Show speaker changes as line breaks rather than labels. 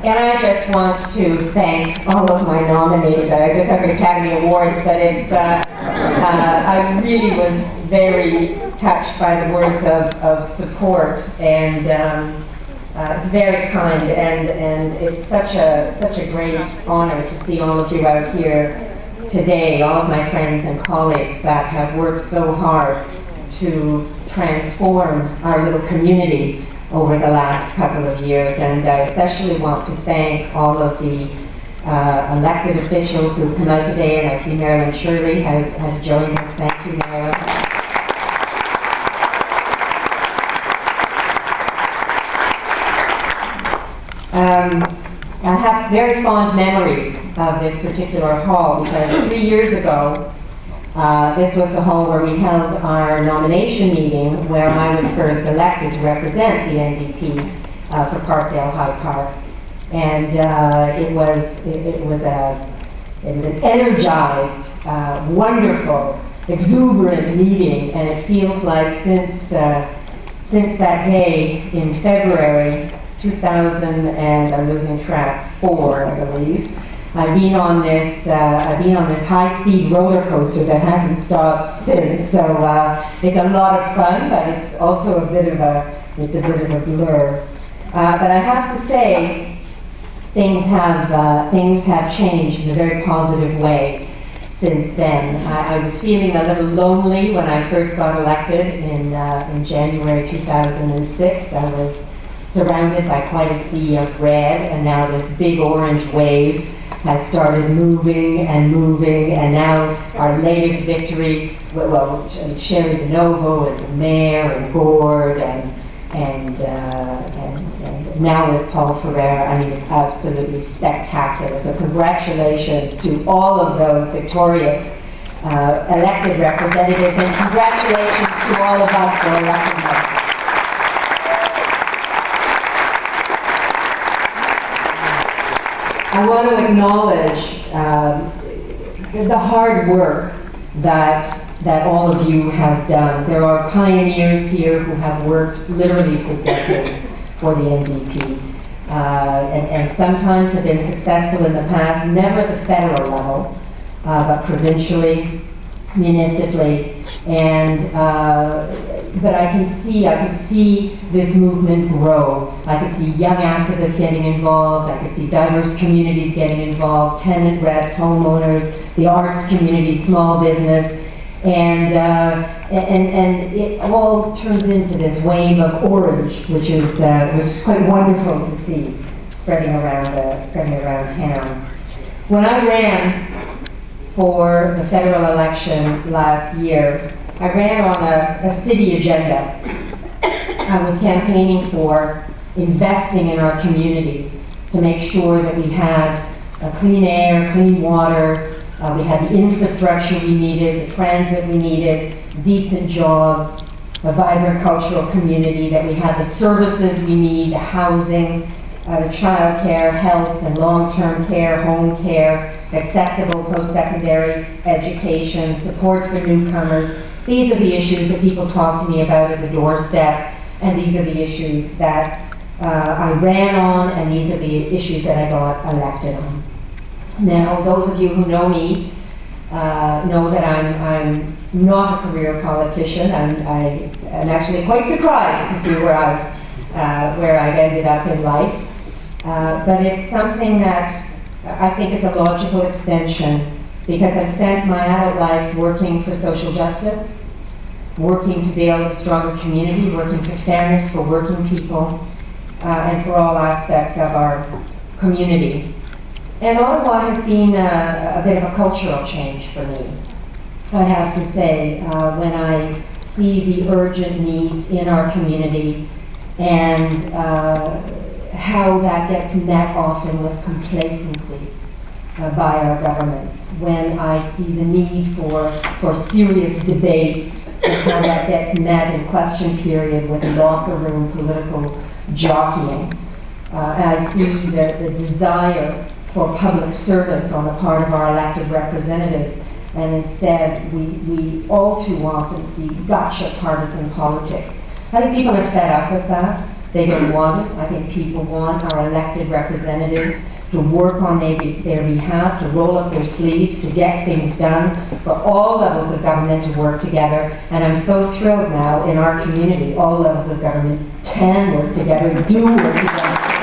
And I just want to thank all of my nominees. I just have an Academy Award, but it's, I really was very touched by the words of support, and it's very kind, and it's such a great honor to see all of you out here today, all of my friends and colleagues that have worked so hard to transform our little community over the last couple of years. And I especially want to thank all of the elected officials who have come out today, and I see Marilyn Shirley has joined us. Thank you, Marilyn. I have very fond memories of this particular hall, because 3 years ago, this was the hall where we held our nomination meeting, where I was first elected to represent the NDP for Parkdale High Park. And it was an energized, wonderful, exuberant meeting, and it feels like since that day in February 2000, and I'm losing track, 4, I believe. I've been on this high-speed roller coaster that hasn't stopped since. So it's a lot of fun, but it's also a bit of a blur. But I have to say, things have changed in a very positive way since then. I was feeling a little lonely when I first got elected in January 2006. I was surrounded by quite a sea of red, and now this big orange wave has started moving, and now our latest victory, well, Sherry DeNovo and the mayor and Gord and now with Paul Ferreira. I mean, it's absolutely spectacular. So congratulations to all of those victorious elected representatives, and congratulations to all of us for electing us. I want to acknowledge the hard work that all of you have done. There are pioneers here who have worked literally for decades for the NDP, and sometimes have been successful in the past, never at the federal level, but provincially, municipally, and but I could see this movement grow. I could see young activists getting involved. I could see diverse communities getting involved, tenant reps, homeowners, the arts community, small business, and it all turns into this wave of orange, which is quite wonderful to see spreading around town. When I ran for the federal election last year, I ran on a city agenda. I was campaigning for investing in our communities to make sure that we had clean air, clean water, we had the infrastructure we needed, the transit we needed, decent jobs, a vibrant cultural community, that we had the services we need, the housing, the child care, health and long-term care, home care, accessible post-secondary education, support for newcomers. These are the issues that people talk to me about at the doorstep, and these are the issues that I ran on, and these are the issues that I got elected on. Now, those of you who know me know that I'm not a career politician. I am actually quite surprised to see where I've ended up in life. But it's something that I think is a logical extension, because I spent my adult life working for social justice, working to build a stronger community, working for fairness for working people, and for all aspects of our community. And Ottawa has been a bit of a cultural change for me, I have to say, when I see the urgent needs in our community, and how that gets met often with complacency by our governments. When I see the need for serious debate, and how that gets met in question period with locker room political jockeying. I see the desire for public service on the part of our elected representatives, and instead we all too often see gotcha partisan politics. I think people are fed up with that. They don't want it. I think people want our elected representatives to work on their behalf, to roll up their sleeves, to get things done, for all levels of government to work together. And I'm so thrilled now in our community, all levels of government can work together, do work together.